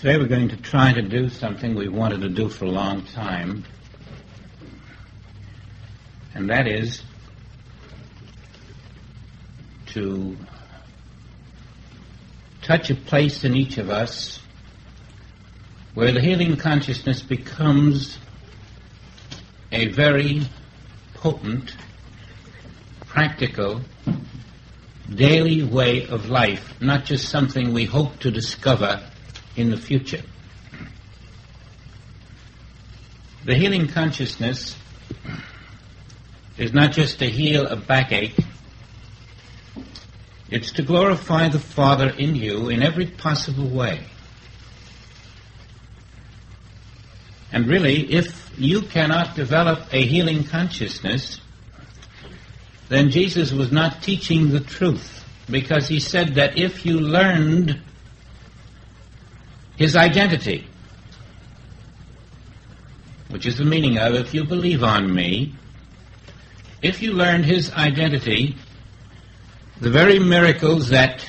Today we're going to try to do something we wanted to do for a long time, and that is to touch a place in each of us where the healing consciousness becomes a very potent, practical, daily way of life, not just something we hope to discover in the future. The healing consciousness is not just to heal a backache, it's to glorify the Father in you in every possible way. And really, if you cannot develop a healing consciousness, then Jesus was not teaching the truth, because he said that if you learned his identity, which is the meaning of, if you believe on me, if you learned his identity, the very miracles that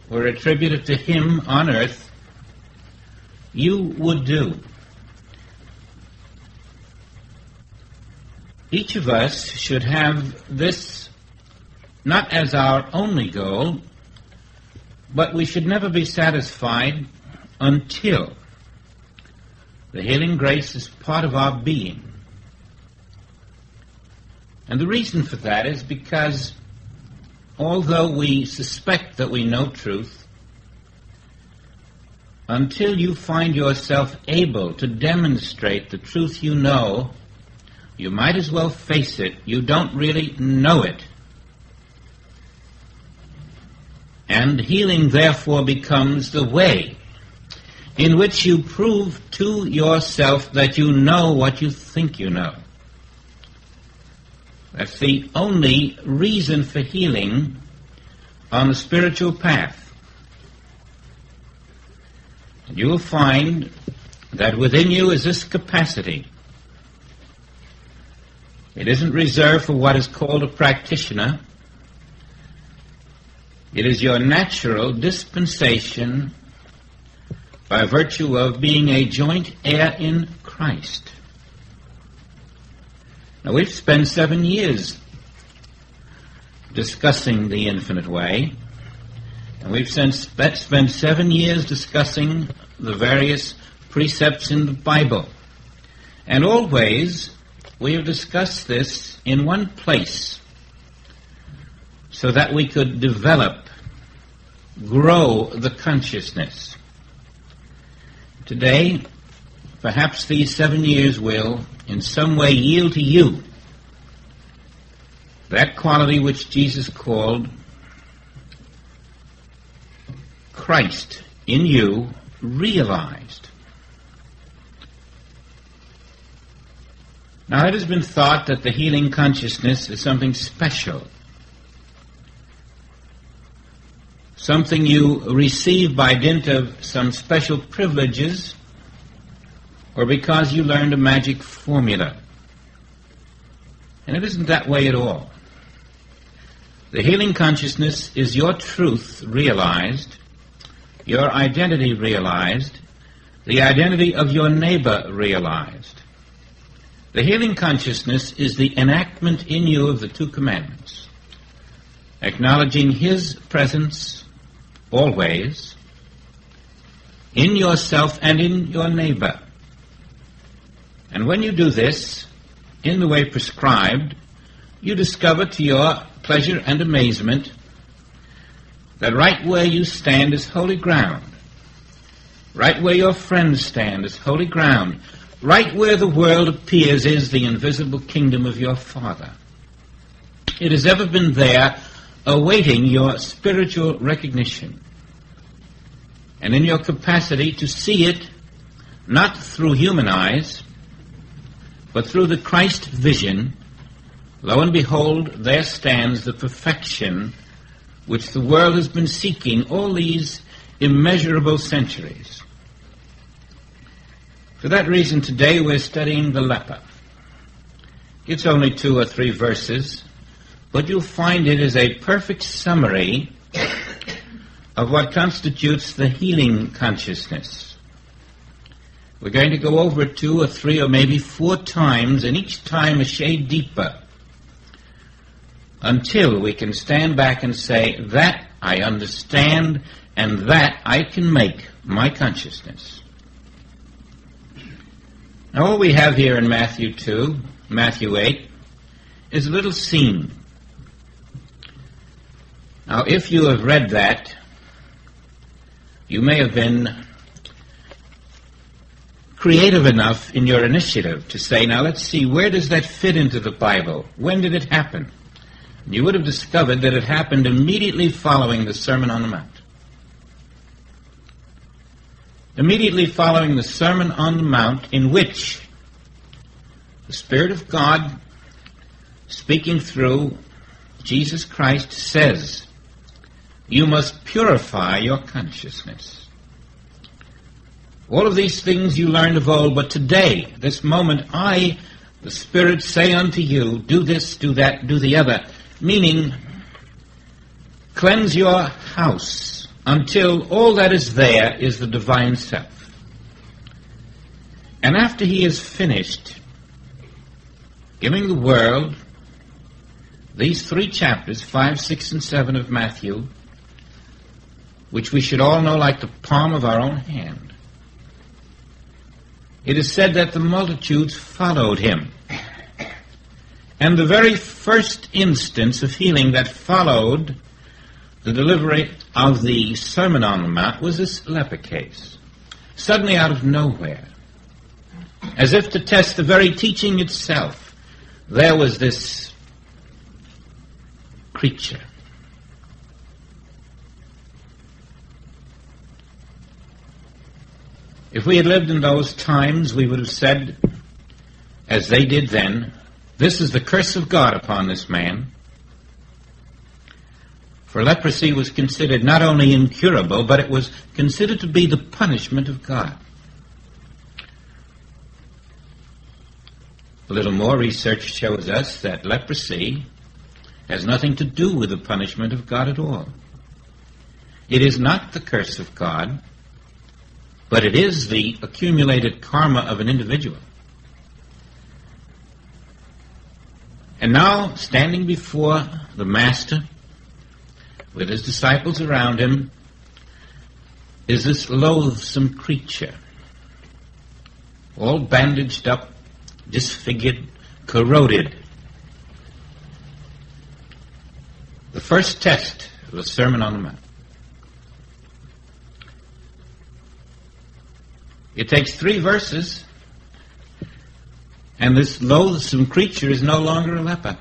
were attributed to him on earth, you would do. Each of us should have this not as our only goal, but we should never be satisfied until the healing grace is part of our being. And the reason for that is because although we suspect that we know truth, until you find yourself able to demonstrate the truth you know, you might as well face it, you don't really know it. And healing therefore becomes the way in which you prove to yourself that you know what you think you know. That's the only reason for healing on the spiritual path. You will find that within you is this capacity. It isn't reserved for what is called a practitioner. It is your natural dispensation by virtue of being a joint heir in Christ. Now, we've spent 7 years discussing the infinite way, and we've spent 7 years discussing the various precepts in the Bible. And always we have discussed this in one place so that we could develop, grow the consciousness. Today, perhaps these 7 years will in some way yield to you that quality which Jesus called Christ in you realized. Now, it has been thought that the healing consciousness is something special, something you receive by dint of some special privileges or because you learned a magic formula. And it isn't that way at all. The healing consciousness is your truth realized, your identity realized, the identity of your neighbor realized. The healing consciousness is the enactment in you of the 2 commandments, acknowledging his presence always in yourself and in your neighbor. And when you do this in the way prescribed, you discover to your pleasure and amazement that right where you stand is holy ground. Right where your friends stand is holy ground. Right where the world appears is the invisible kingdom of your Father. It has ever been there, awaiting your spiritual recognition, and in your capacity to see it, not through human eyes, but through the Christ vision. Lo and behold, there stands the perfection which the world has been seeking all these immeasurable centuries. For that reason, today we're studying the leper. It's only 2 or 3 verses, but you'll find it is a perfect summary of what constitutes the healing consciousness. We're going to go over it 2 or 3 or maybe 4 times, and each time a shade deeper, until we can stand back and say, that I understand, and that I can make my consciousness. Now, all we have here in Matthew 8, is a little scene. Now, if you have read that, you may have been creative enough in your initiative to say, now let's see, where does that fit into the Bible? When did it happen? You would have discovered that it happened immediately following the Sermon on the Mount. Immediately following the Sermon on the Mount, in which the Spirit of God, speaking through Jesus Christ, says, you must purify your consciousness. All of these things you learned of old, but today, this moment, I, the Spirit, say unto you, do this, do that, do the other. Meaning, cleanse your house until all that is there is the divine self. And after he is finished giving the world these 3 chapters, 5, 6, and 7 of Matthew, which we should all know like the palm of our own hand, it is said that the multitudes followed him. And the very first instance of healing that followed the delivery of the Sermon on the Mount was this leper case. Suddenly out of nowhere, as if to test the very teaching itself, there was this creature. If we had lived in those times, we would have said, as they did then, this is the curse of God upon this man. For leprosy was considered not only incurable, but it was considered to be the punishment of God. A little more research shows us that leprosy has nothing to do with the punishment of God at all. It is not the curse of God, but it is the accumulated karma of an individual. And now, standing before the Master, with his disciples around him, is this loathsome creature, all bandaged up, disfigured, corroded. The first test of the Sermon on the Mount. It takes 3 verses, and this loathsome creature is no longer a leper.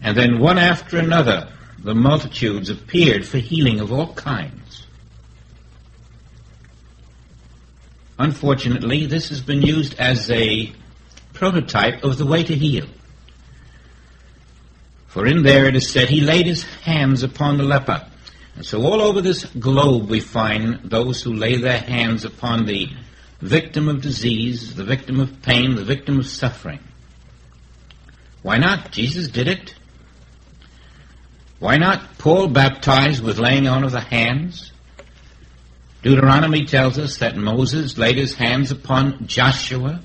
And then one after another, the multitudes appeared for healing of all kinds. Unfortunately, this has been used as a prototype of the way to heal. For in there it is said, he laid his hands upon the leper. And so all over this globe we find those who lay their hands upon the victim of disease, the victim of pain, the victim of suffering. Why not? Jesus did it. Why not? Paul baptized with laying on of the hands. Deuteronomy tells us that Moses laid his hands upon Joshua.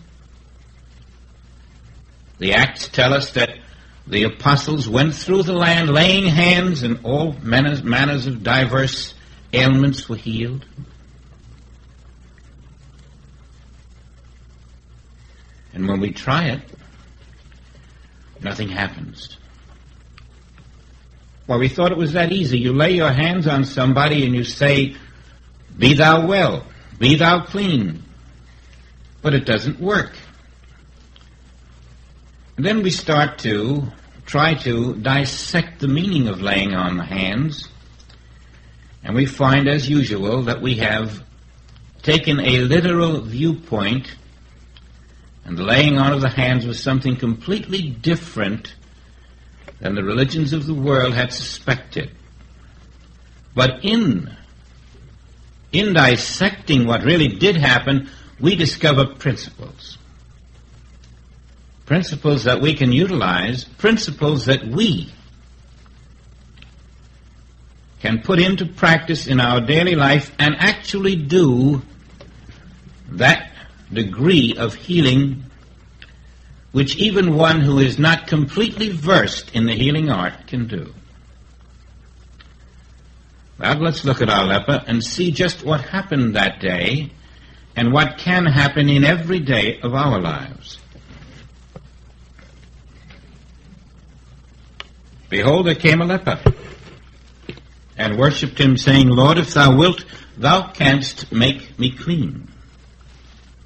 The Acts tell us that the apostles went through the land laying hands, and all manners of diverse ailments were healed. And when we try it, nothing happens. Well, we thought it was that easy. You lay your hands on somebody and you say, be thou well, be thou clean. But it doesn't work. And then we start to try to dissect the meaning of laying on the hands, and we find, as usual, that we have taken a literal viewpoint, and the laying on of the hands was something completely different than the religions of the world had suspected. But in dissecting what really did happen, we discover principles. Principles that we can utilize, principles that we can put into practice in our daily life and actually do that degree of healing which even one who is not completely versed in the healing art can do. Well, let's look at our leper and see just what happened that day and what can happen in every day of our lives. Behold, there came a leper, and worshipped him, saying, Lord, if thou wilt, thou canst make me clean.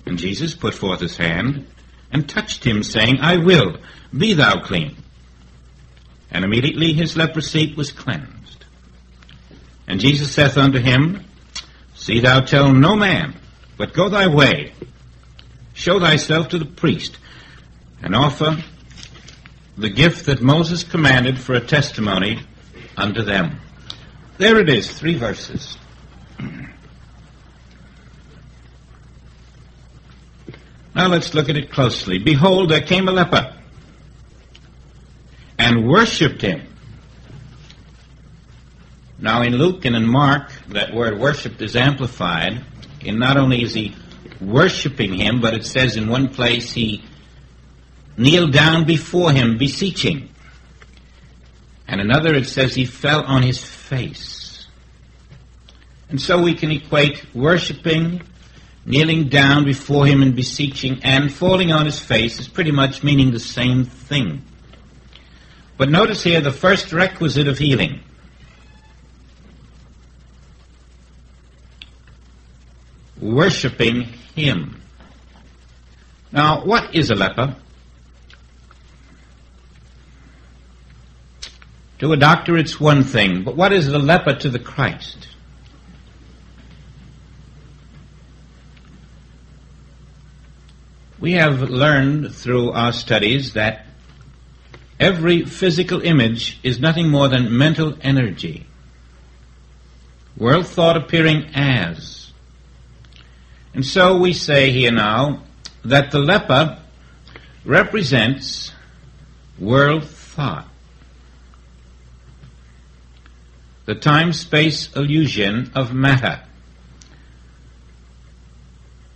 And Jesus put forth his hand, and touched him, saying, I will, be thou clean. And immediately his leprosy was cleansed. And Jesus saith unto him, See thou tell no man, but go thy way, show thyself to the priest, and offer the gift that Moses commanded for a testimony unto them. There it is, 3 verses. Now let's look at it closely. Behold, there came a leper, and worshipped him. Now in Luke and in Mark, that word worshipped is amplified. And not only is he worshipping him, but it says in one place he kneeled down before him, beseeching. And another it says he fell on his face. And so we can equate worshipping, kneeling down before him and beseeching, and falling on his face is pretty much meaning the same thing. But notice here the first requisite of healing. Worshipping him. Now, what is a leper? To a doctor it's one thing, but what is the leper to the Christ? We have learned through our studies that every physical image is nothing more than mental energy. World thought appearing as. And so we say here now that the leper represents world thought. The time-space illusion of matter.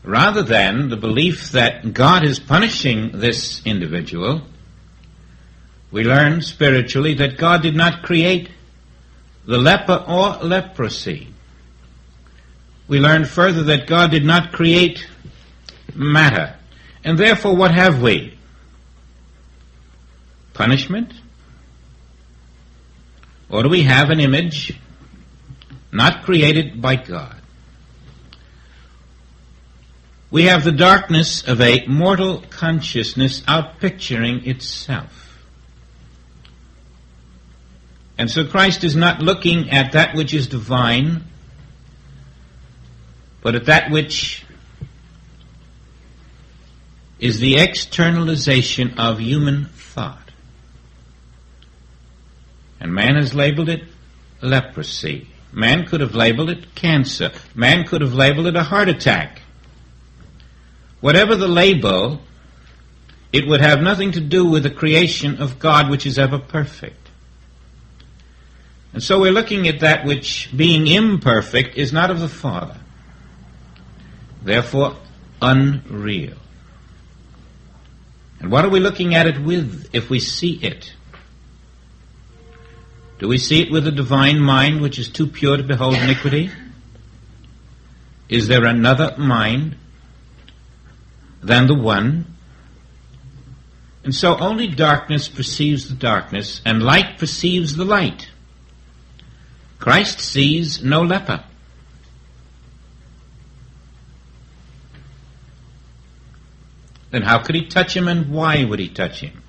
Rather than the belief that God is punishing this individual, we learn spiritually that God did not create the leper or leprosy. We learn further that God did not create matter. And therefore, what have we? Punishment? Or do we have an image not created by God? We have the darkness of a mortal consciousness outpicturing itself. And so Christ is not looking at that which is divine, but at that which is the externalization of human thought. And man has labeled it leprosy. Man could have labeled it cancer. Man could have labeled it a heart attack. Whatever the label, it would have nothing to do with the creation of God, which is ever perfect. And so we're looking at that which, being imperfect, is not of the Father. Therefore, unreal. And what are we looking at it with if we see it? Do we see it with a divine mind which is too pure to behold iniquity? Is there another mind than the one? And so only darkness perceives the darkness, and light perceives the light. Christ sees no leper. Then how could he touch him, and why would he touch him?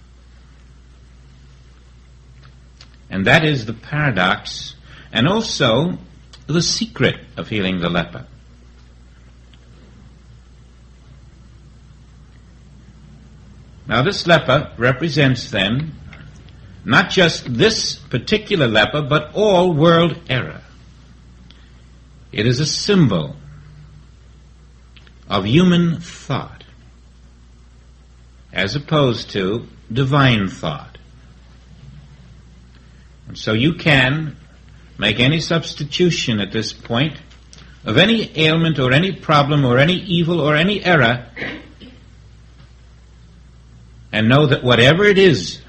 And that is the paradox, and also the secret of healing the leper. Now this leper represents then not just this particular leper, but all world error. It is a symbol of human thought, as opposed to divine thought. And so you can make any substitution at this point of any ailment or any problem or any evil or any error, and know that whatever it is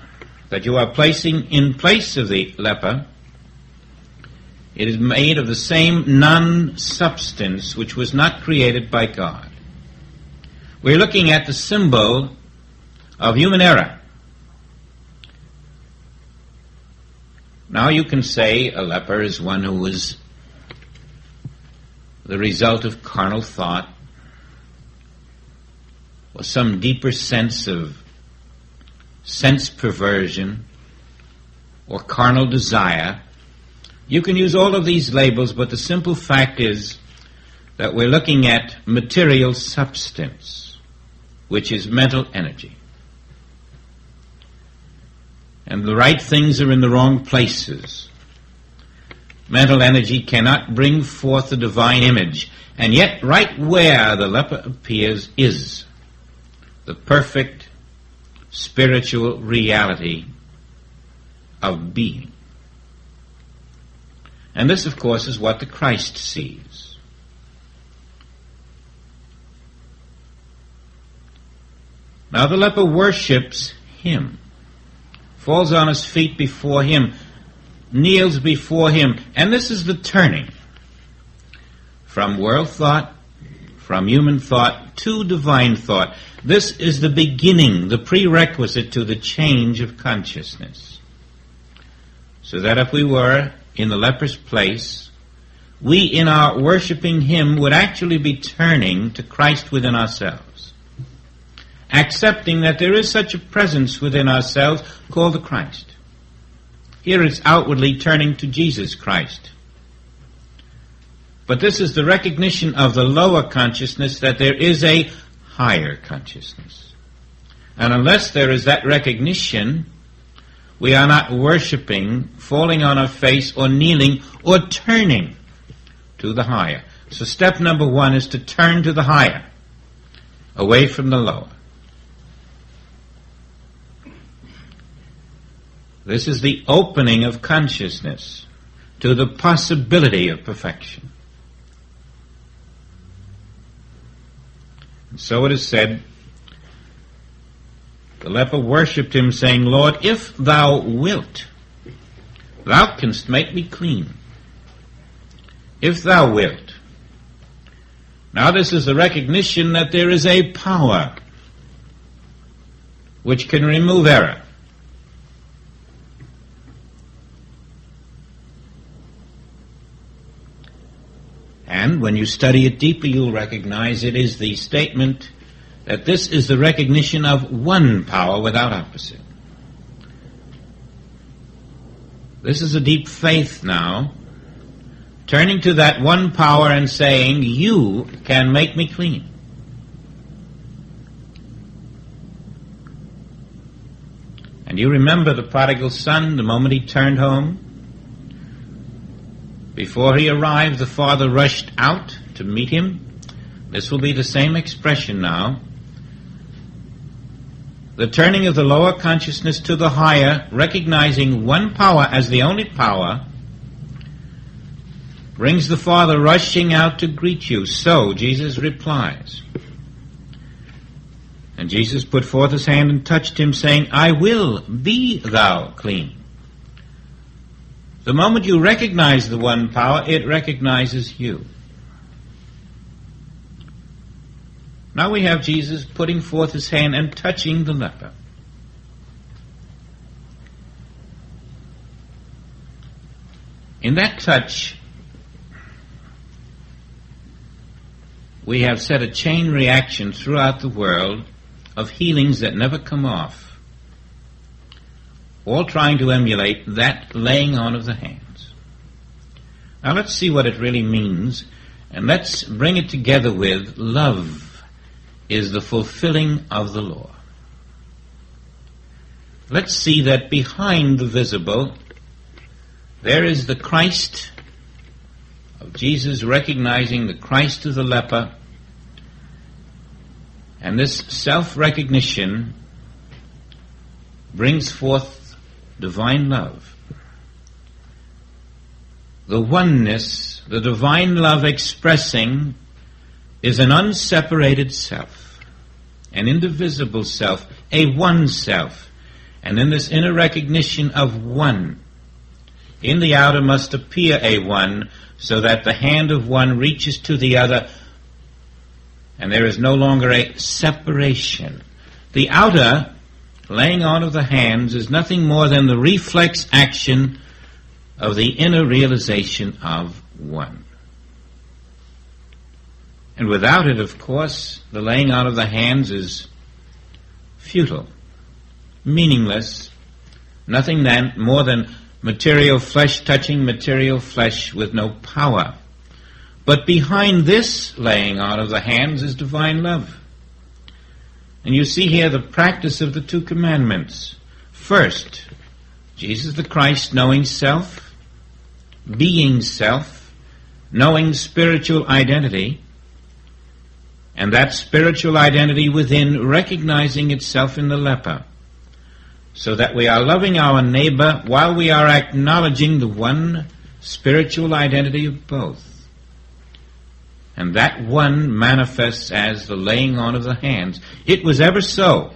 that you are placing in place of the leper, it is made of the same non-substance which was not created by God. We're looking at the symbol of human error. Now you can say a leper is one who was the result of carnal thought or some deeper sense of sense perversion or carnal desire. You can use all of these labels, but the simple fact is that we're looking at material substance, which is mental energy. And the right things are in the wrong places. Mental energy cannot bring forth the divine image. And yet, right where the leper appears is the perfect spiritual reality of being. And this, of course, is what the Christ sees. Now the leper worships him, falls on his feet before him, kneels before him, and this is the turning from world thought, from human thought, to divine thought. This is the beginning, the prerequisite to the change of consciousness. So that if we were in the leper's place, we in our worshiping him would actually be turning to Christ within ourselves, accepting that there is such a presence within ourselves called the Christ. Here it's outwardly turning to Jesus Christ. But this is the recognition of the lower consciousness that there is a higher consciousness. And unless there is that recognition, we are not worshiping, falling on our face, or kneeling, or turning to the higher. So step number one is to turn to the higher, away from the lower. This is the opening of consciousness to the possibility of perfection. And so it is said, the leper worshipped him, saying, Lord, if thou wilt, thou canst make me clean. If thou wilt. Now this is the recognition that there is a power which can remove error. And when you study it deeper, you'll recognize it is the statement that this is the recognition of one power without opposite. This is a deep faith now, turning to that one power and saying, you can make me clean. And you remember the prodigal son, the moment he turned home? Before he arrived, the father rushed out to meet him. This will be the same expression now. The turning of the lower consciousness to the higher, recognizing one power as the only power, brings the Father rushing out to greet you. So Jesus replies. And Jesus put forth his hand and touched him, saying, I will, be thou clean. The moment you recognize the one power, it recognizes you. Now we have Jesus putting forth his hand and touching the leper. In that touch, we have set a chain reaction throughout the world of healings that never come off, all trying to emulate that laying on of the hands. Now let's see what it really means, and let's bring it together with love is the fulfilling of the law. Let's see that behind the visible, there is the Christ of Jesus, recognizing the Christ of the leper, and this self-recognition brings forth divine love. the oneness, the divine love expressing, is an unseparated self, an indivisible self, a one self. And in this inner recognition of one, in the outer must appear a one, so that the hand of one reaches to the other, and there is no longer a separation. The outer laying on of the hands is nothing more than the reflex action of the inner realization of one. And without it, of course, the laying on of the hands is futile, meaningless, nothing more than material flesh touching material flesh with no power. But behind this laying on of the hands is divine love. And you see here the practice of the two commandments. First, Jesus the Christ knowing self, being self, knowing spiritual identity, and that spiritual identity within recognizing itself in the leper, so that we are loving our neighbor while we are acknowledging the one spiritual identity of both. And that one manifests as the laying on of the hands. It was ever so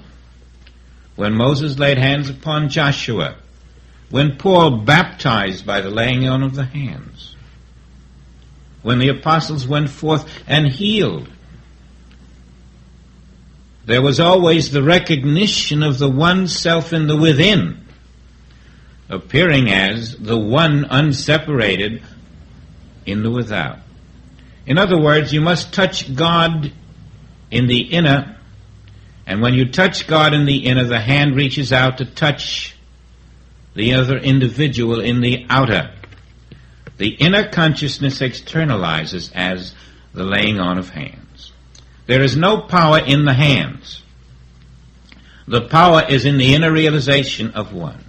when Moses laid hands upon Joshua, when Paul baptized by the laying on of the hands, when the apostles went forth and healed. There was always the recognition of the one self in the within, appearing as the one unseparated in the without. In other words, you must touch God in the inner, and when you touch God in the inner, the hand reaches out to touch the other individual in the outer. The inner consciousness externalizes as the laying on of hands. There is no power in the hands. The power is in the inner realization of one.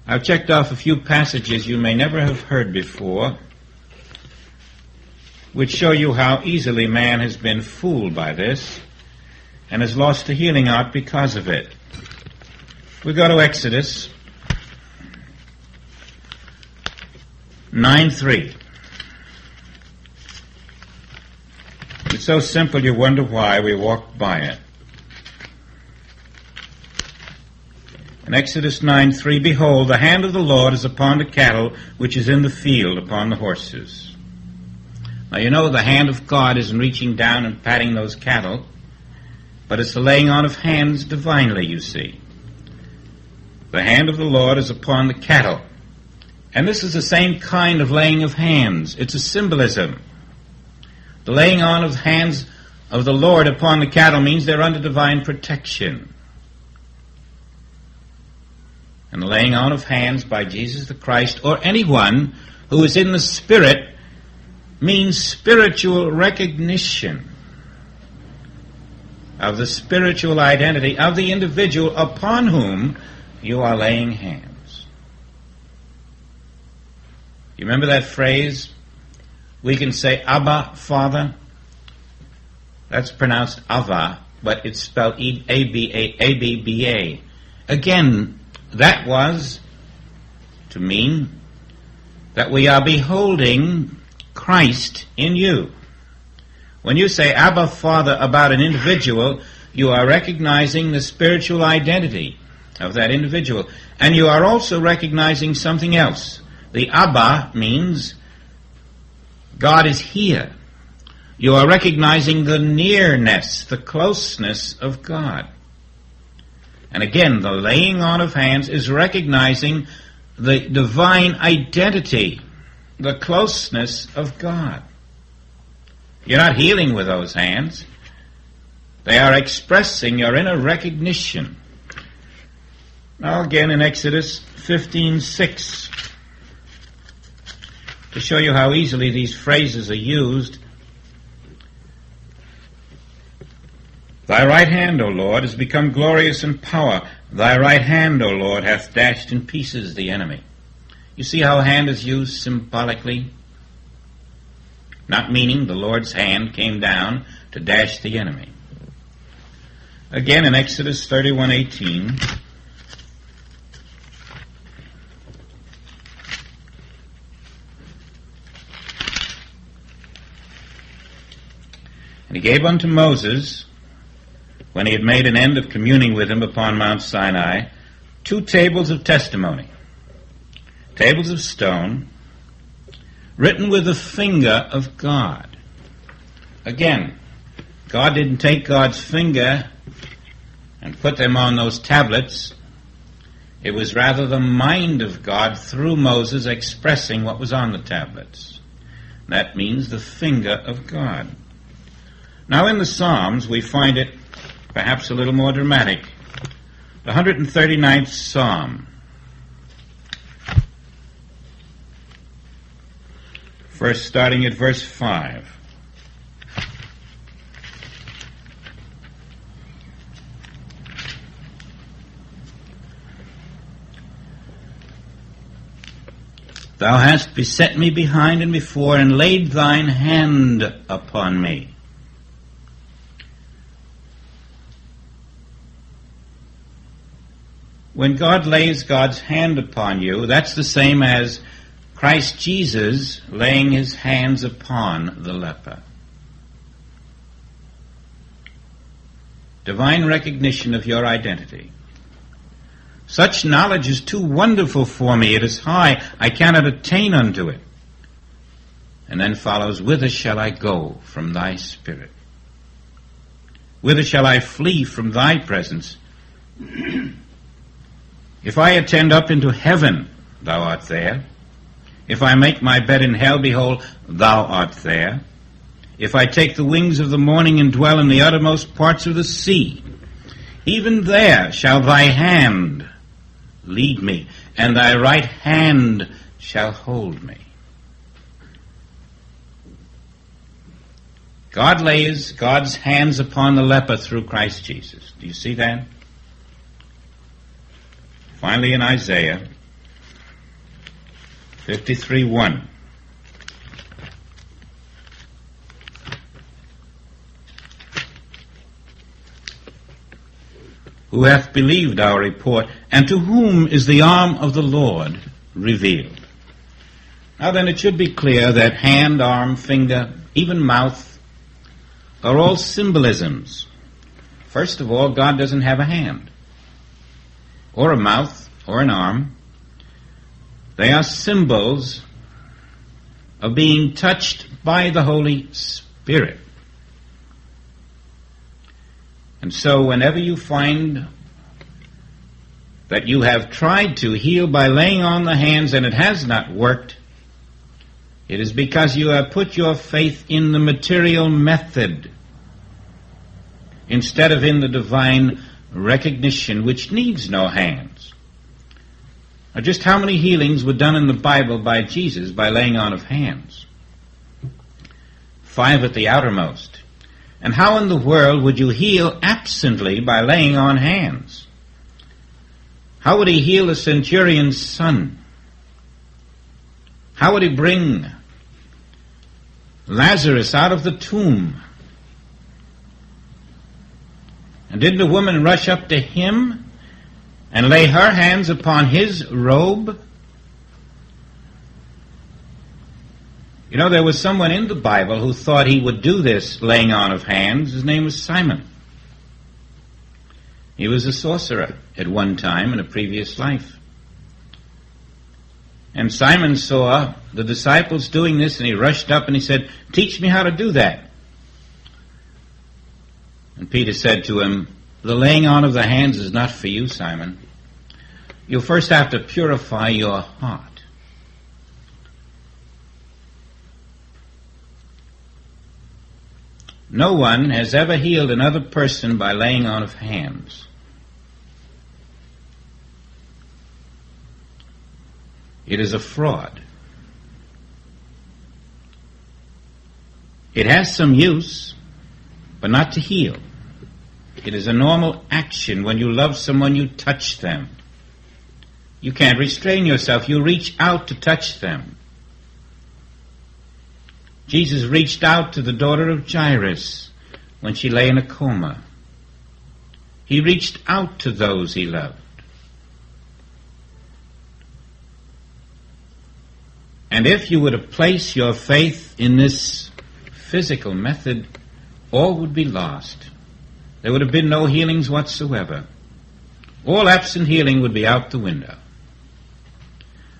I've checked off a few passages you may never have heard before, which show you how easily man has been fooled by this and has lost the healing art because of it. We go to Exodus 9:3. It's so simple you wonder why we walk by it. In Exodus 9:3, behold, the hand of the Lord is upon the cattle which is in the field, upon the horses. Now you know the hand of God isn't reaching down and patting those cattle, but it's the laying on of hands divinely, you see. The hand of the Lord is upon the cattle. And this is the same kind of laying of hands. It's a symbolism. The laying on of hands of the Lord upon the cattle means they're under divine protection. And the laying on of hands by Jesus the Christ, or anyone who is in the Spirit, means spiritual recognition of the spiritual identity of the individual upon whom you are laying hands. You remember that phrase? We can say, Abba, Father. That's pronounced Ava, but it's spelled A-B-B-A. Again, that was to mean that we are beholding Christ in you. When you say Abba, Father about an individual, you are recognizing the spiritual identity of that individual. And you are also recognizing something else. The Abba means God is here. You are recognizing the nearness, the closeness of God. And again, the laying on of hands is recognizing the divine identity, the closeness of God. You're not healing with those hands. They are expressing your inner recognition. Now again in Exodus 15:6, to show you how easily these phrases are used. Thy right hand, O Lord, has become glorious in power. Thy right hand, O Lord, hath dashed in pieces the enemy. You see how a hand is used symbolically? Not meaning the Lord's hand came down to dash the enemy. Again in Exodus 31:18, And he gave unto Moses, when he had made an end of communing with him upon Mount Sinai, 2 tables of testimony, tables of stone, written with the finger of God. Again, God didn't take God's finger and put them on those tablets. It was rather the mind of God through Moses expressing what was on the tablets. That means the finger of God. Now in the Psalms we find it perhaps a little more dramatic. The 139th Psalm. First starting at verse 5. Thou hast beset me behind and before, and laid thine hand upon me. When God lays God's hand upon you, that's the same as Christ Jesus laying his hands upon the leper. Divine recognition of your identity. Such knowledge is too wonderful for me. It is high. I cannot attain unto it. And then follows, whither shall I go from thy spirit? Whither shall I flee from thy presence? If I attend up into heaven, thou art there. If I make my bed in hell, behold, thou art there. If I take the wings of the morning and dwell in the uttermost parts of the sea, even there shall thy hand lead me, and thy right hand shall hold me. God lays God's hands upon the leper through Christ Jesus. Do you see that? Finally in Isaiah 53:1. Who hath believed our report, and to whom is the arm of the Lord revealed? Now then, it should be clear that hand, arm, finger, even mouth are all symbolisms. First of all, God doesn't have a hand, or a mouth, or an arm. They are symbols of being touched by the Holy Spirit. And so whenever you find that you have tried to heal by laying on the hands and it has not worked, it is because you have put your faith in the material method instead of in the divine recognition, which needs no hands. Now, just how many healings were done in the Bible by Jesus by laying on of hands? 5 at the outermost. And how in the world would you heal absently by laying on hands? How would he heal the centurion's son? How would he bring Lazarus out of the tomb? And didn't the woman rush up to him and lay her hands upon his robe? You know, there was someone in the Bible who thought he would do this laying on of hands. His name was Simon. He was a sorcerer at one time in a previous life. And Simon saw the disciples doing this, and he rushed up and he said, "Teach me how to do that." And Peter said to him, "The laying on of the hands is not for you, Simon. You'll first have to purify your heart." No one has ever healed another person by laying on of hands. It is a fraud. It has some use, but not to heal. It is a normal action. When you love someone, you touch them. You can't restrain yourself. You reach out to touch them. Jesus reached out to the daughter of Jairus when she lay in a coma. He reached out to those he loved. And if you were to place your faith in this physical method, all would be lost. There would have been no healings whatsoever. All absent healing would be out the window.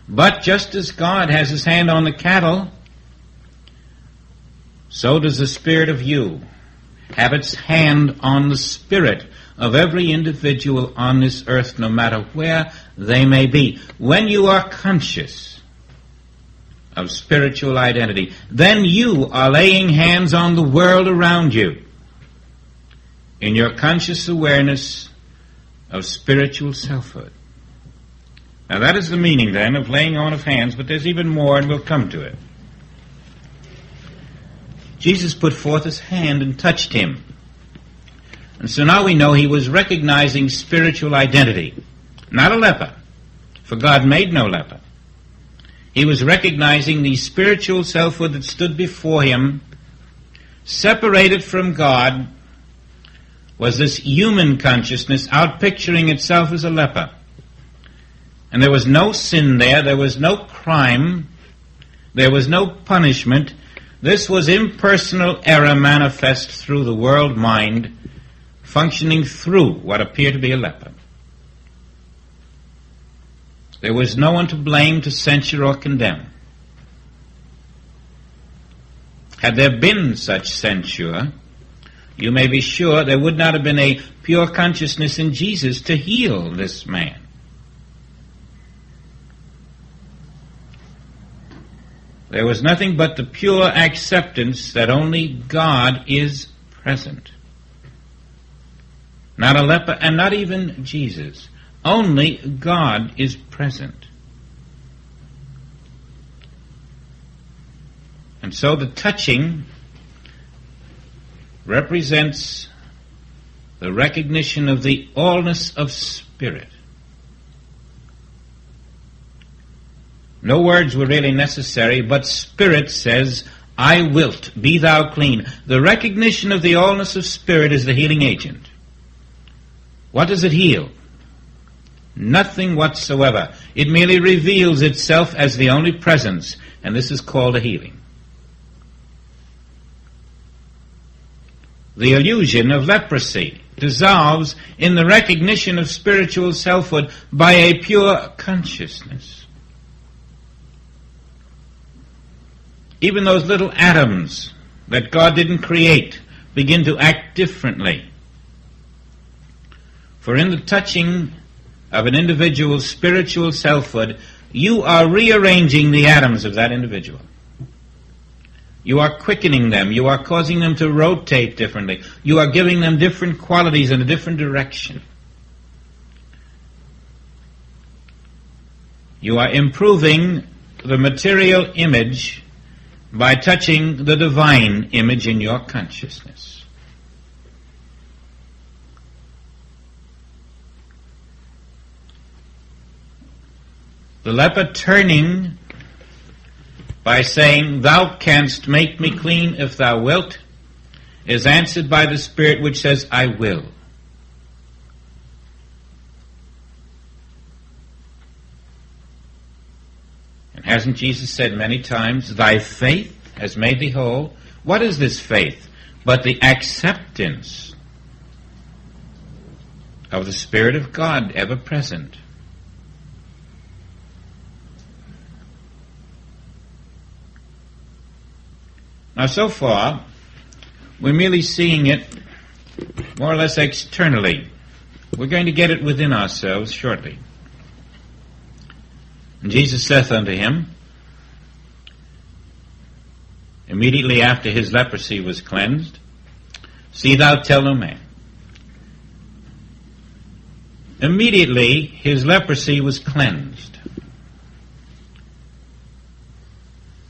But just as God has his hand on the cattle, so does the Spirit of you have its hand on the spirit of every individual on this earth, no matter where they may be. When you are conscious of spiritual identity, then you are laying hands on the world around you in your conscious awareness of spiritual selfhood. Now that is the meaning then of laying on of hands, but there's even more, and we'll come to it. Jesus put forth his hand and touched him. And so now we know he was recognizing spiritual identity. Not a leper, for God made no leper. He was recognizing the spiritual selfhood that stood before him. Separated from God was this human consciousness outpicturing itself as a leper. And there was no sin there was no crime, there was no punishment. This was impersonal error manifest through the world mind, functioning through what appeared to be a leper. There was no one to blame, to censure, or condemn. Had there been such censure, you may be sure there would not have been a pure consciousness in Jesus to heal this man. There was nothing but the pure acceptance that only God is present. Not a leper, and not even Jesus. Only God is present. And so the touching represents the recognition of the allness of spirit. No words were really necessary, but Spirit says, I wilt, be thou clean. The recognition of the allness of Spirit is the healing agent. What does it heal? Nothing whatsoever. It merely reveals itself as the only presence, and this is called a healing. The illusion of leprosy dissolves in the recognition of spiritual selfhood by a pure consciousness. Even those little atoms that God didn't create begin to act differently. For in the touching of an individual's spiritual selfhood, you are rearranging the atoms of that individual. You are quickening them. You are causing them to rotate differently. You are giving them different qualities in a different direction. You are improving the material image by touching the divine image in your consciousness. The leper turning by saying, Thou canst make me clean if thou wilt, is answered by the Spirit which says, I will. And hasn't Jesus said many times, Thy faith has made thee whole? What is this faith but the acceptance of the Spirit of God ever present? Now, so far, we're merely seeing it more or less externally. We're going to get it within ourselves shortly. And Jesus saith unto him, immediately after his leprosy was cleansed, See thou tell no man. Immediately his leprosy was cleansed.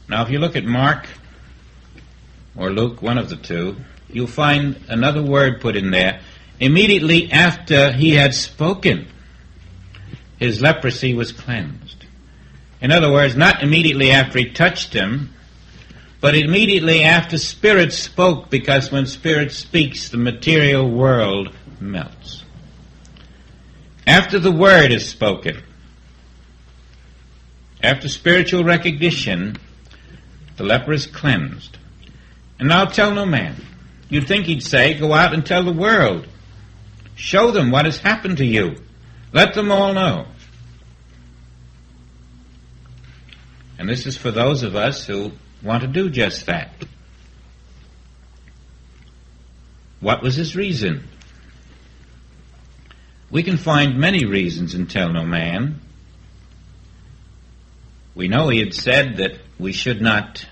Now, if you look at Mark or Luke, one of the two, you'll find another word put in there. Immediately after he had spoken, his leprosy was cleansed. In other words, not immediately after he touched him, but immediately after Spirit spoke, because when Spirit speaks, the material world melts. After the word is spoken, after spiritual recognition, the leper is cleansed. And now tell no man. You'd think he'd say, go out and tell the world. Show them what has happened to you. Let them all know. And this is for those of us who want to do just that. What was his reason? We can find many reasons and tell no man. We know he had said that we should not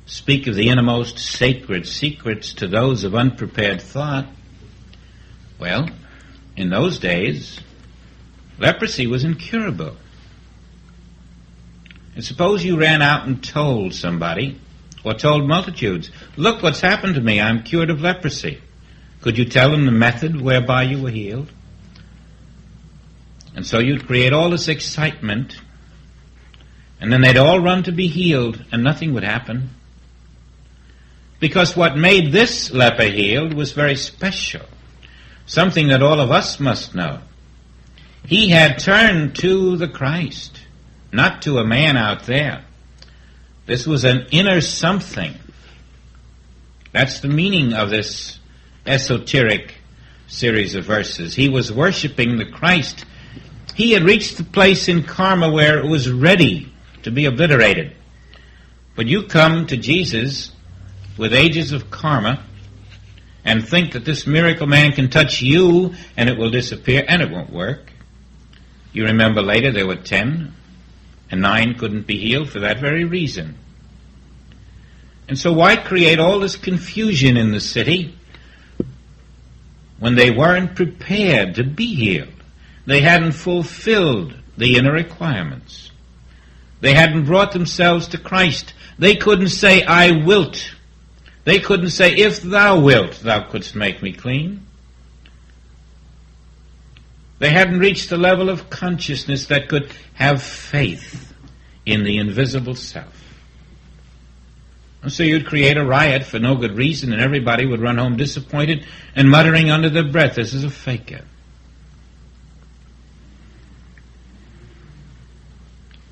speak of the innermost sacred secrets to those of unprepared thought. Well, in those days, leprosy was incurable. And suppose you ran out and told somebody, or told multitudes, look what's happened to me, I'm cured of leprosy. Could you tell them the method whereby you were healed? And so you'd create all this excitement, and then they'd all run to be healed, and nothing would happen. Because what made this leper healed was very special, something that all of us must know. He had turned to the Christ, not to a man out there. This was an inner something. That's the meaning of this esoteric series of verses. He was worshiping the Christ. He had reached the place in karma where it was ready to be obliterated. But you come to Jesus with ages of karma and think that this miracle man can touch you and it will disappear, and it won't work. You remember later there were 10, and 9 couldn't be healed for that very reason. And so why create all this confusion in the city when they weren't prepared to be healed? They hadn't fulfilled the inner requirements. They hadn't brought themselves to Christ. They couldn't say, I wilt. They couldn't say, if thou wilt, thou couldst make me clean. They hadn't reached the level of consciousness that could have faith in the invisible self. And so you'd create a riot for no good reason, and everybody would run home disappointed and muttering under their breath, this is a faker.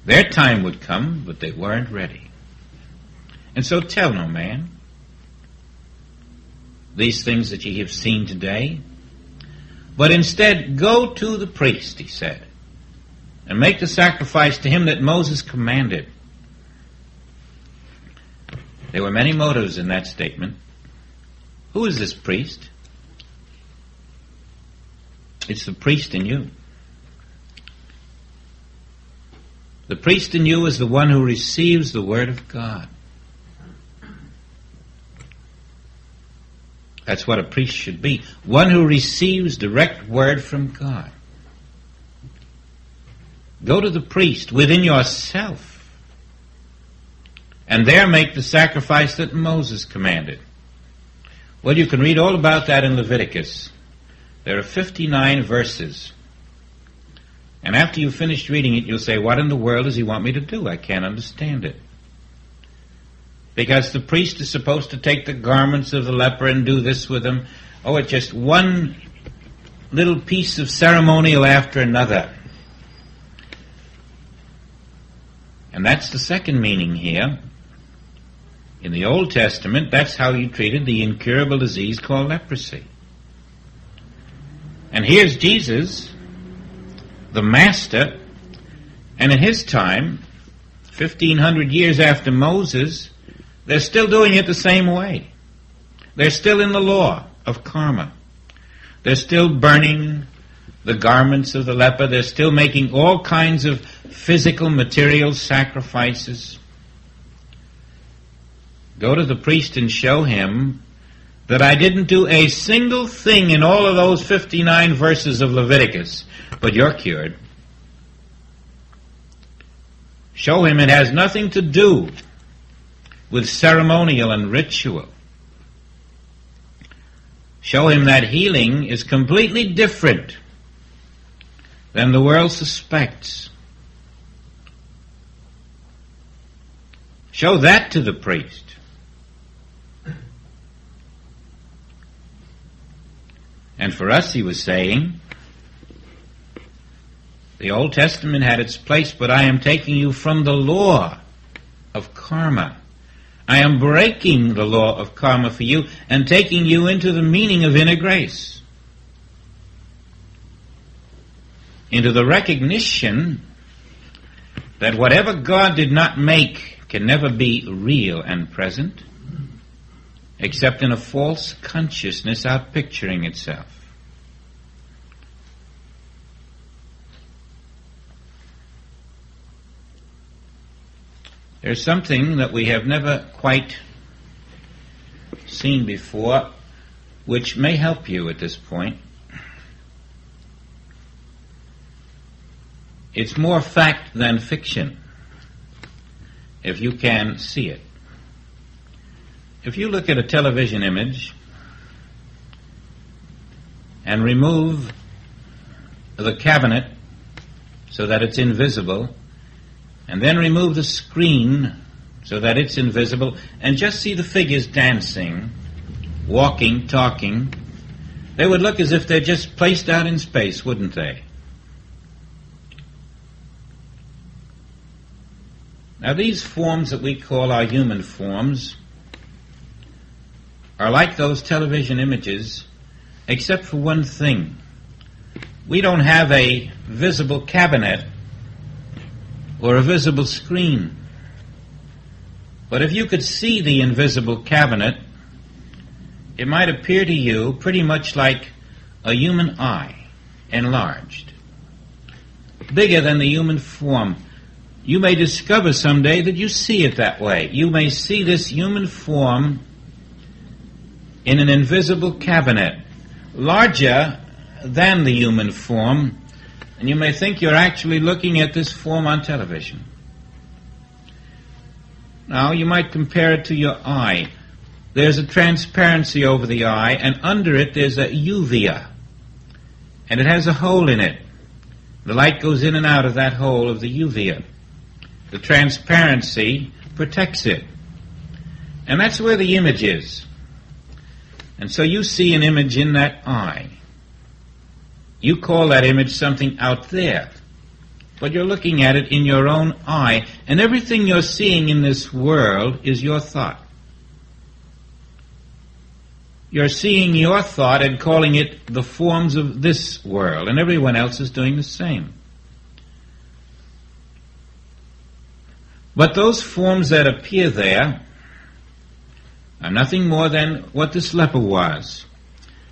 Their time would come, but they weren't ready. And so tell no man these things that ye have seen today, but instead go to the priest, he said, and make the sacrifice to him that Moses commanded. There were many motives in that statement. Who is this priest? It's the priest in you. The priest in you is the one who receives the Word of God. That's what a priest should be. One who receives direct word from God. Go to the priest within yourself, and there make the sacrifice that Moses commanded. Well, you can read all about that in Leviticus. There are 59 verses. And after you've finished reading it, you'll say, what in the world does he want me to do? I can't understand it. Because the priest is supposed to take the garments of the leper and do this with them. Oh, it's just one little piece of ceremonial after another. And that's the second meaning here. In the Old Testament, that's how you treated the incurable disease called leprosy. And here's Jesus, the Master, and in his time, 1,500 years after Moses, they're still doing it the same way. They're still in the law of karma. They're still burning the garments of the leper. They're still making all kinds of physical, material sacrifices. Go to the priest and show him that I didn't do a single thing in all of those 59 verses of Leviticus, but you're cured. Show him it has nothing to do with ceremonial and ritual. Show him that healing is completely different than the world suspects. Show that to the priest. And for us, he was saying, the Old Testament had its place, but I am taking you from the law of karma. I am breaking the law of karma for you and taking you into the meaning of inner grace, into the recognition that whatever God did not make can never be real and present, except in a false consciousness outpicturing itself. There's something that we have never quite seen before, which may help you at this point. It's more fact than fiction, if you can see it. If you look at a television image and remove the cabinet so that it's invisible, and then remove the screen so that it's invisible, and just see the figures dancing, walking, talking, they would look as if they're just placed out in space, wouldn't they? Now, these forms that we call our human forms are like those television images, except for one thing. We don't have a visible cabinet or a visible screen. But if you could see the invisible cabinet, it might appear to you pretty much like a human eye, enlarged, bigger than the human form. You may discover someday that you see it that way. You may see this human form in an invisible cabinet, larger than the human form, and you may think you're actually looking at this form on television. Now, you might compare it to your eye. There's a transparency over the eye, and under it there's a uvea, and it has a hole in it. The light goes in and out of that hole of the uvea. The transparency protects it. And that's where the image is. And so you see an image in that eye. You call that image something out there, but you're looking at it in your own eye, and everything you're seeing in this world is your thought. You're seeing your thought and calling it the forms of this world, and everyone else is doing the same. But those forms that appear there are nothing more than what this leper was,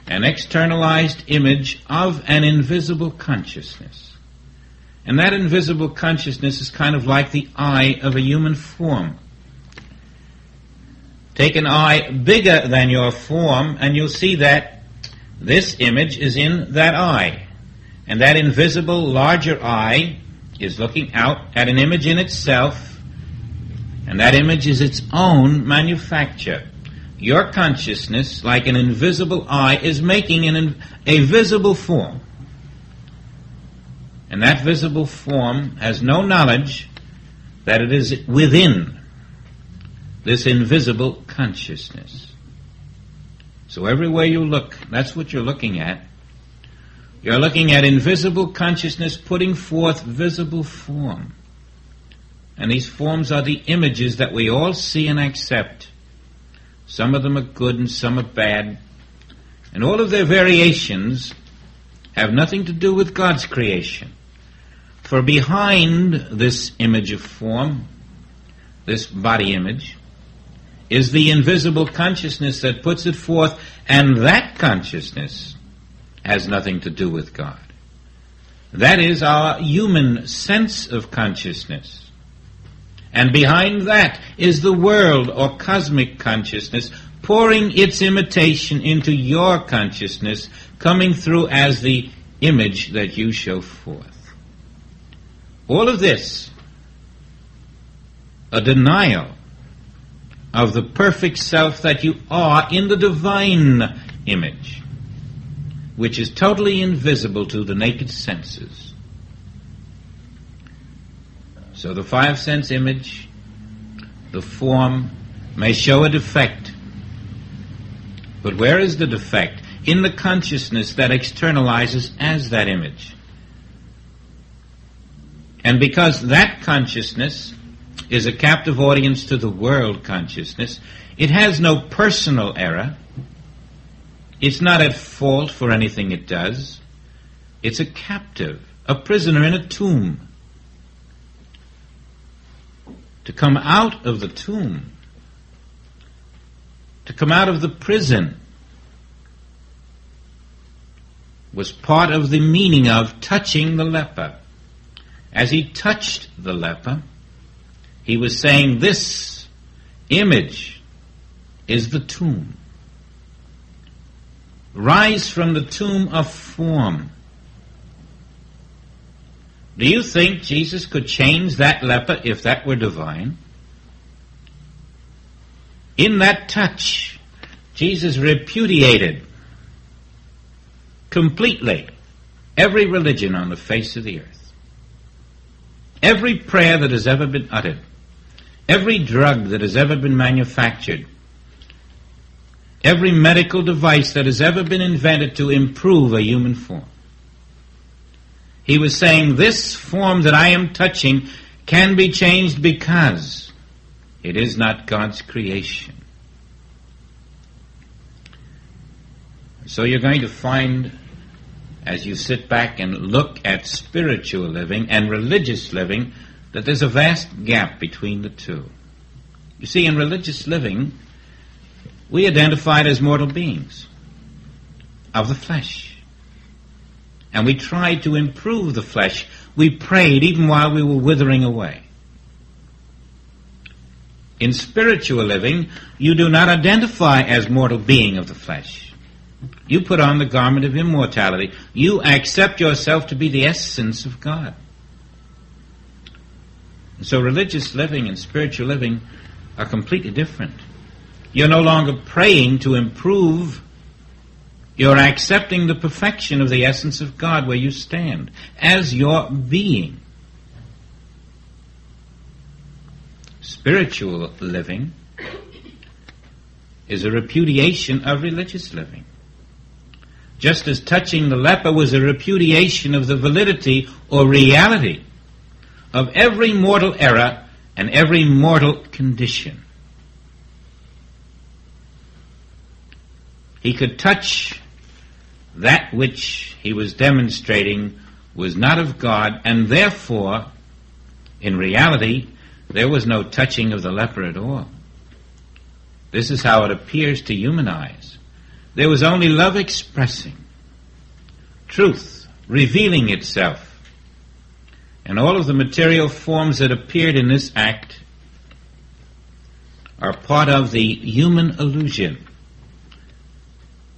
an externalized image of an invisible consciousness. And that invisible consciousness is kind of like the eye of a human form. Take an eye bigger than your form, and you'll see that this image is in that eye. And that invisible larger eye is looking out at an image in itself, and that image is its own manufacture. Your consciousness, like an invisible eye, is making a visible form. And that visible form has no knowledge that it is within this invisible consciousness. So everywhere you look, that's what you're looking at. You're looking at invisible consciousness putting forth visible form. And these forms are the images that we all see and accept. Some of them are good and some are bad. And all of their variations have nothing to do with God's creation. For behind this image of form, this body image, is the invisible consciousness that puts it forth, and that consciousness has nothing to do with God. That is our human sense of consciousness. And behind that is the world or cosmic consciousness pouring its imitation into your consciousness, coming through as the image that you show forth. All of this, a denial of the perfect self that you are in the divine image, which is totally invisible to the naked senses. So the five-sense image, the form, may show a defect. But where is the defect? In the consciousness that externalizes as that image. And because that consciousness is a captive audience to the world consciousness. It has no personal error. It's not at fault for anything it does. It's a captive, a prisoner in a tomb. To come out of the tomb, to come out of the prison, was part of the meaning of touching the leper. As he touched the leper, he was saying, this image is the tomb. Rise from the tomb of form. Do you think Jesus could change that leper if that were divine? In that touch, Jesus repudiated completely every religion on the face of the earth. Every prayer that has ever been uttered, every drug that has ever been manufactured, every medical device that has ever been invented to improve a human form. He was saying, this form that I am touching can be changed because it is not God's creation. So you're going to find, as you sit back and look at spiritual living and religious living, that there's a vast gap between the two. You see, in religious living, we identified as mortal beings of the flesh. And we tried to improve the flesh. We prayed even while we were withering away. In spiritual living, you do not identify as mortal being of the flesh. You put on the garment of immortality. You accept yourself to be the essence of God. And so religious living and spiritual living are completely different. You're no longer praying to improve. You're accepting the perfection of the essence of God where you stand as your being. Spiritual living is a repudiation of religious living. Just as touching the leper was a repudiation of the validity or reality of every mortal error and every mortal condition. He could touch that which he was demonstrating was not of God, and therefore, in reality, there was no touching of the leper at all. This is how it appears to human eyes. There was only love expressing, truth revealing itself, and all of the material forms that appeared in this act are part of the human illusion.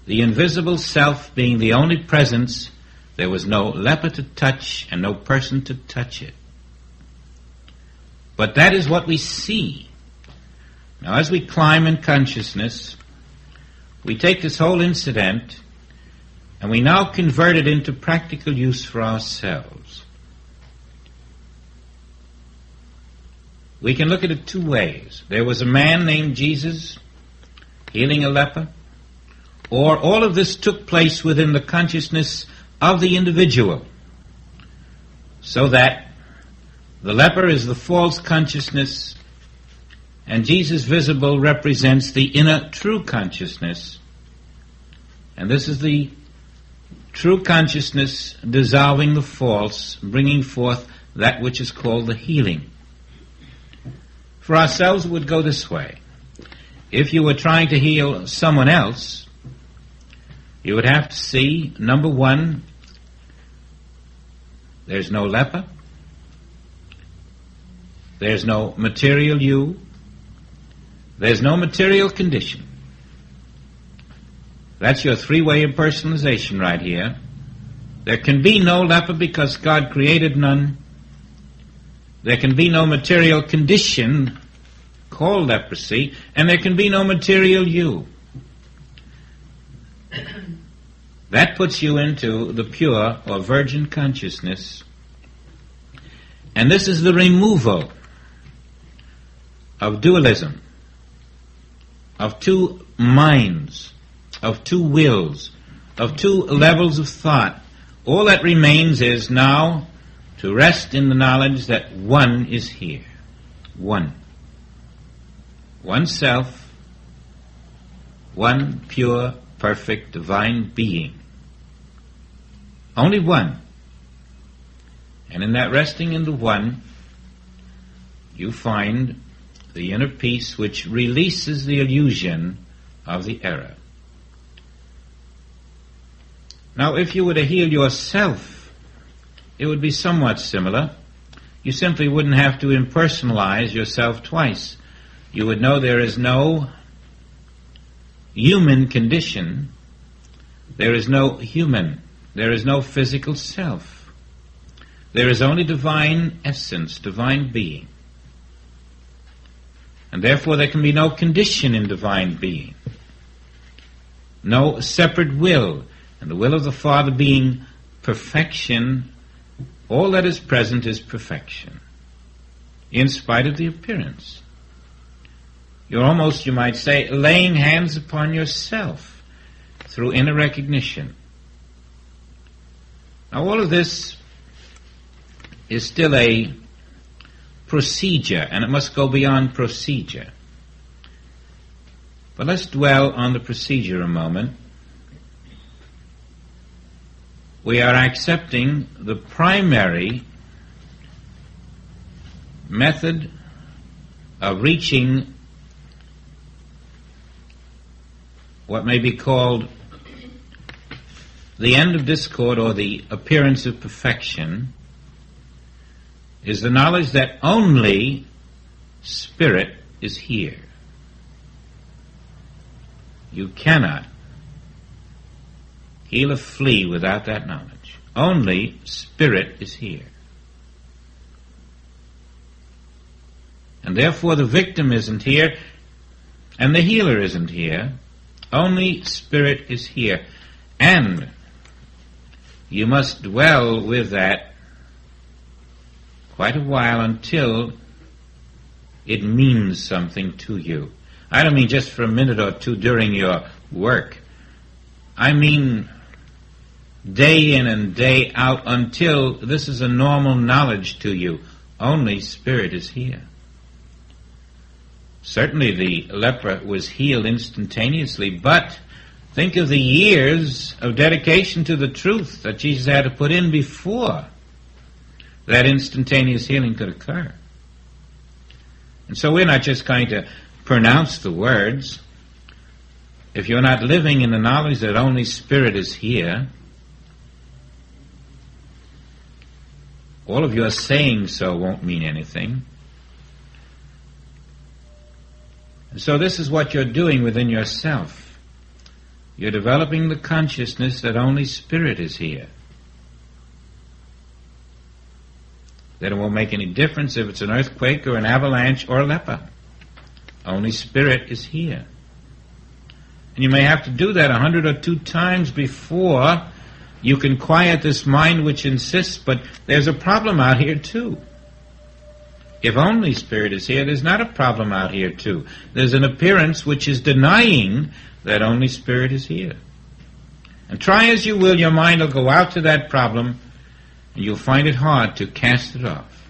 The invisible self being the only presence, there was no leper to touch and no person to touch it. But that is what we see. Now, as we climb in consciousness, we take this whole incident and we now convert it into practical use for ourselves. We can look at it two ways. There was a man named Jesus healing a leper, or all of this took place within the consciousness of the individual, so that the leper is the false consciousness, and Jesus visible represents the inner true consciousness. And this is the true consciousness dissolving the false, bringing forth that which is called the healing. For ourselves, it would go this way. If you were trying to heal someone else, you would have to see, number one, there's no leper, there's no material you, there's no material condition. That's your three-way impersonalization right here. There can be no leper because God created none. There can be no material condition called leprosy, and there can be no material you. That puts you into the pure or virgin consciousness. And this is the removal of dualism, of two minds, of two wills, of two levels of thought. All that remains is now to rest in the knowledge that one is here. one. One self, one pure, perfect, divine being. Only one. And in that resting in the one, you find the inner peace which releases the illusion of the error. Now, if you were to heal yourself, it would be somewhat similar. You simply wouldn't have to impersonalize yourself twice. You would know there is no human condition. There is no human. There is no physical self. There is only divine essence, divine being. And therefore there can be no condition in divine being. No separate will. And the will of the Father being perfection, all that is present is perfection, in spite of the appearance. You're almost, you might say, laying hands upon yourself through inner recognition. Now all of this is still a procedure, and it must go beyond procedure. But let's dwell on the procedure a moment. We are accepting the primary method of reaching what may be called the end of discord, or the appearance of perfection, is the knowledge that only Spirit is here. You cannot heal a flea without that knowledge. Only Spirit is here. And therefore the victim isn't here, and the healer isn't here. Only Spirit is here. And you must dwell with that quite a while until it means something to you. I don't mean just for a minute or two during your work. I mean day in and day out until this is a normal knowledge to you. Only Spirit is here. Certainly the leper was healed instantaneously, but think of the years of dedication to the truth that Jesus had to put in before that instantaneous healing could occur. And so we're not just going to pronounce the words. If you're not living in the knowledge that only Spirit is here, all of your saying so won't mean anything. And so this is what you're doing within yourself. You're developing the consciousness that only Spirit is here. Then it won't make any difference if it's an earthquake or an avalanche or a leper. Only Spirit is here. And you may have to do that 100 or 2 times before you can quiet this mind which insists, but there's a problem out here too. If only Spirit is here, there's not a problem out here too. There's an appearance which is denying that only Spirit is here. And try as you will, your mind will go out to that problem, and you'll find it hard to cast it off.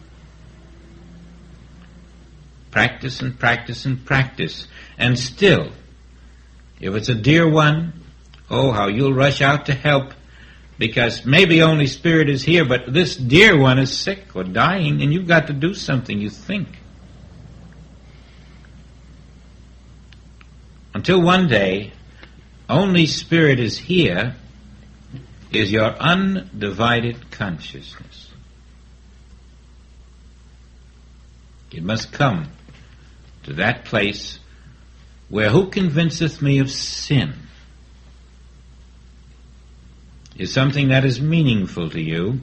Practice and practice and practice. And still, if it's a dear one, oh, how you'll rush out to help, because maybe only Spirit is here, but this dear one is sick or dying, and you've got to do something, you think. Until one day, only Spirit is here is your undivided consciousness. It must come to that place where who convinceth me of sin is something that is meaningful to you.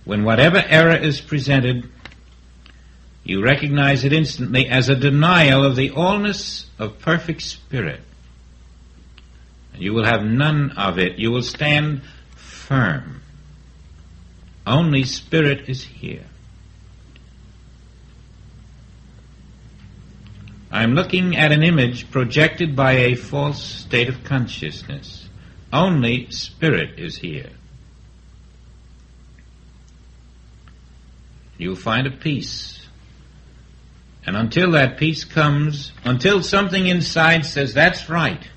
When whatever error is presented, you recognize it instantly as a denial of the allness of perfect Spirit. And you will have none of it. You will stand firm. Only Spirit is here. I'm looking at an image projected by a false state of consciousness. Only Spirit is here. You'll find a peace And until that peace comes, until something inside says, that's right,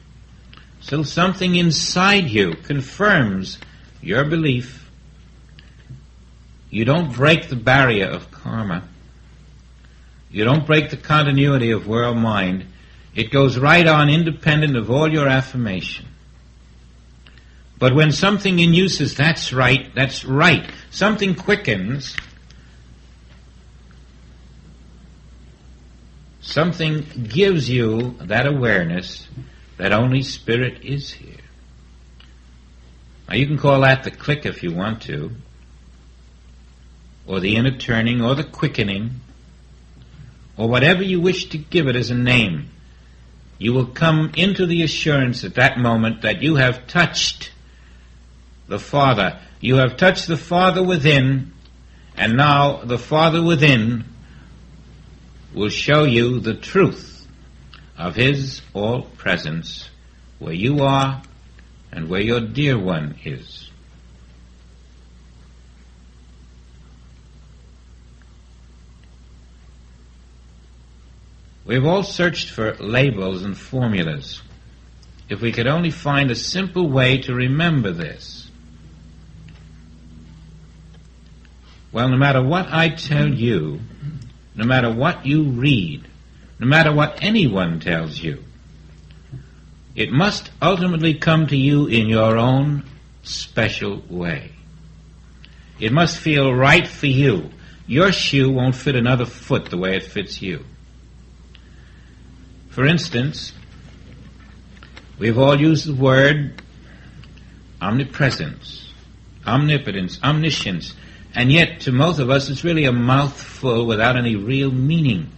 till something inside you confirms your belief, you don't break the barrier of karma. You don't break the continuity of world mind. It goes right on independent of all your affirmation. But when something in you says, that's right, something quickens, something gives you that awareness that only Spirit is here. Now you can call that the click if you want to, or the inner turning, or the quickening, or whatever you wish to give it as a name. You will come into the assurance at that moment that you have touched the Father. You have touched the Father within, and now the Father within will show you the truth of His all-presence where you are and where your dear one is. We've all searched for labels and formulas. If we could only find a simple way to remember this. Well, no matter what I tell you, no matter what you read, no matter what anyone tells you, it must ultimately come to you in your own special way. It must feel right for you. Your shoe won't fit another foot the way it fits you. For instance, we've all used the word omnipresence, omnipotence, omniscience, and yet to most of us it's really a mouthful without any real meaning,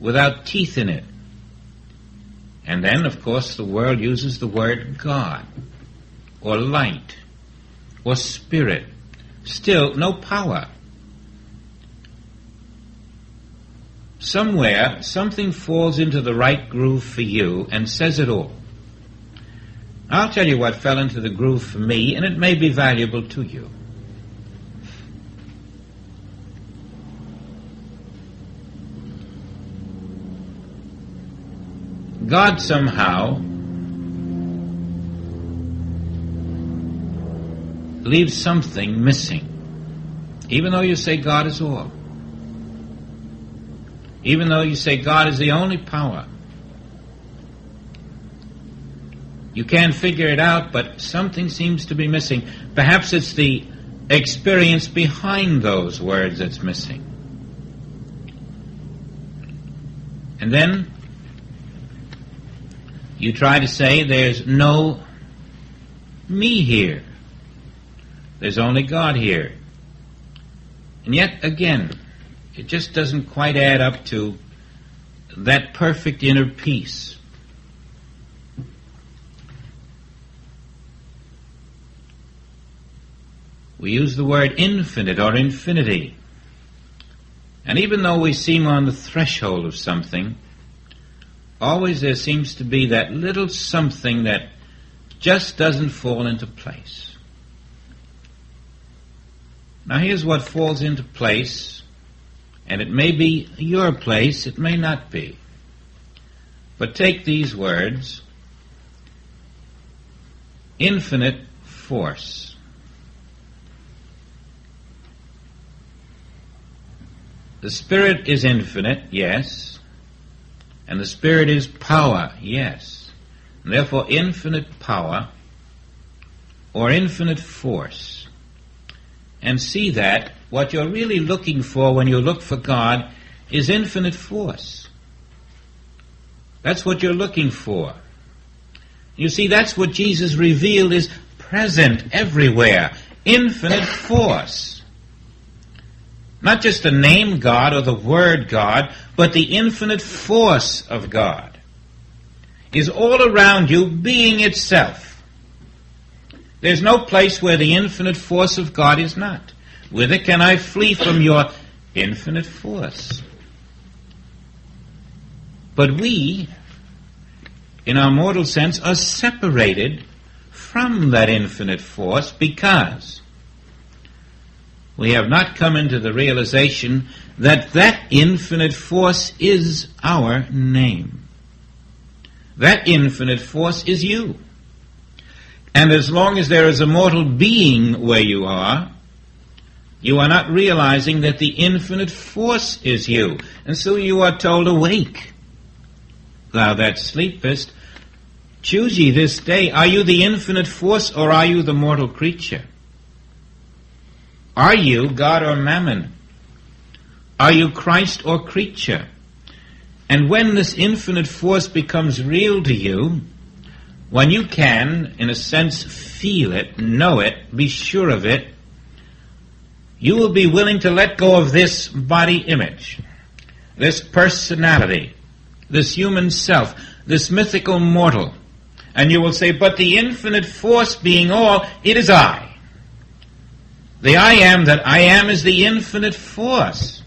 without teeth in it. And then, of course, the world uses the word God, or light, or spirit. Still, no power. Somewhere, something falls into the right groove for you and says it all. I'll tell you what fell into the groove for me, and it may be valuable to you. God somehow leaves something missing, even though you say God is all. Even though you say God is the only power. You can't figure it out, but something seems to be missing. Perhaps it's the experience behind those words that's missing. And then you try to say there's no me here. There's only God here. And yet again, it just doesn't quite add up to that perfect inner peace. We use the word infinite or infinity. And even though we seem on the threshold of something, always there seems to be that little something that just doesn't fall into place. Now here's what falls into place. And it may be your place, it may not be. But take these words, infinite force. The Spirit is infinite, yes. And the Spirit is power, yes. And therefore infinite power or infinite force. And see that what you're really looking for when you look for God is infinite force. That's what you're looking for. You see, that's what Jesus revealed is present everywhere. Infinite force. Not just the name God or the word God, but the infinite force of God is all around you, being itself. There's no place where the infinite force of God is not. Whither can I flee from your infinite force? But we, in our mortal sense, are separated from that infinite force because we have not come into the realization that that infinite force is our name. That infinite force is you. And as long as there is a mortal being where you are not realizing that the infinite force is you. And so you are told, awake, thou that sleepest. Choose ye this day, are you the infinite force or are you the mortal creature? Are you God or Mammon? Are you Christ or creature? And when this infinite force becomes real to you, when you can, in a sense, feel it, know it, be sure of it, you will be willing to let go of this body image, this personality, this human self, this mythical mortal. And you will say, but the infinite force being all, it is I. The I am that I am is the infinite force.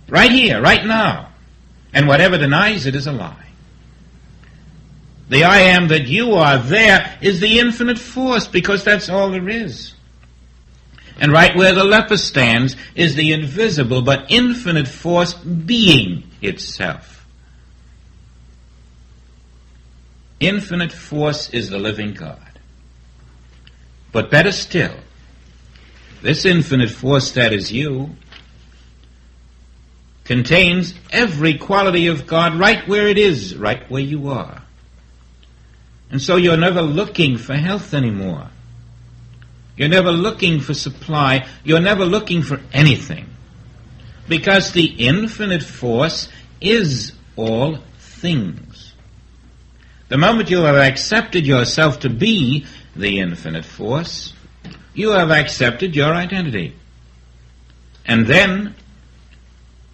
Right here, right now. And whatever denies it is a lie. The I am that you are there is the infinite force, because that's all there is. And right where the leper stands is the invisible but infinite force being itself. Infinite force is the living God. But better still, this infinite force that is you contains every quality of God right where it is, right where you are. And so you're never looking for health anymore. You're never looking for supply. You're never looking for anything. Because the infinite force is all things. The moment you have accepted yourself to be the infinite force, you have accepted your identity. And then,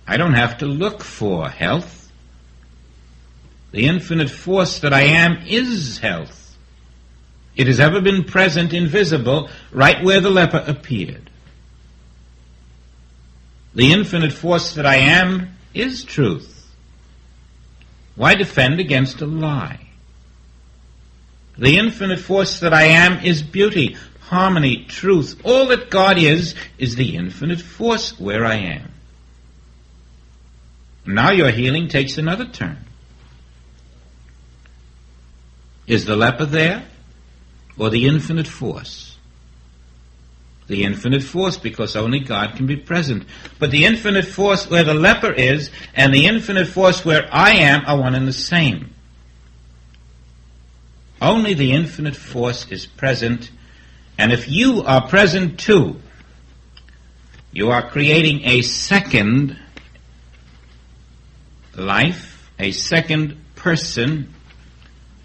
I don't have to look for health. The infinite force that I am is health. It has ever been present, invisible, right where the leper appeared. The infinite force that I am is truth. Why defend against a lie? The infinite force that I am is beauty, harmony, truth. All that God is the infinite force where I am. Now your healing takes another turn. Is the leper there, or the infinite force? The infinite force, because only God can be present. But the infinite force where the leper is, and the infinite force where I am, are one and the same. Only the infinite force is present, and if you are present too, you are creating a second life, a second person,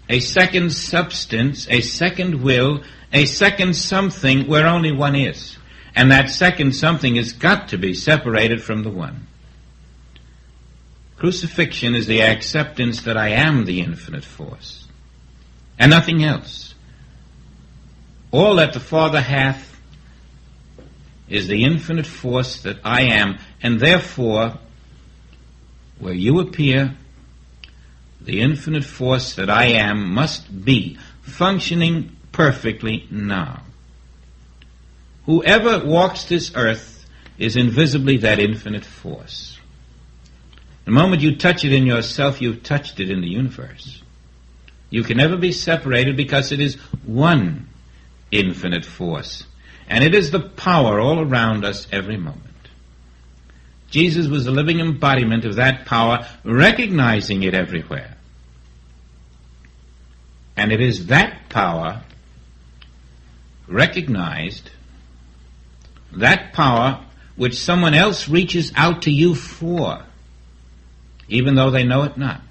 a second substance, a second will, a second something where only one is. And that second something has got to be separated from the one. Crucifixion is the acceptance that I am the infinite force, and nothing else. All that the Father hath is the infinite force that I am, and therefore, where you appear, the infinite force that I am must be functioning perfectly now. Whoever walks this earth is invisibly that infinite force. The moment you touch it in yourself, you've touched it in the universe. You can never be separated because it is one infinite force. And it is the power all around us every moment. Jesus was the living embodiment of that power, recognizing it everywhere. And it is that power recognized, that power which someone else reaches out to you for, even though they know it not.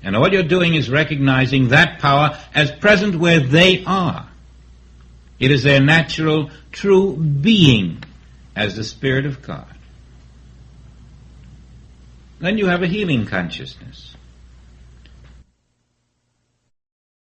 And all you're doing is recognizing that power as present where they are. It is their natural, true being as the Spirit of God. Then you have a healing consciousness.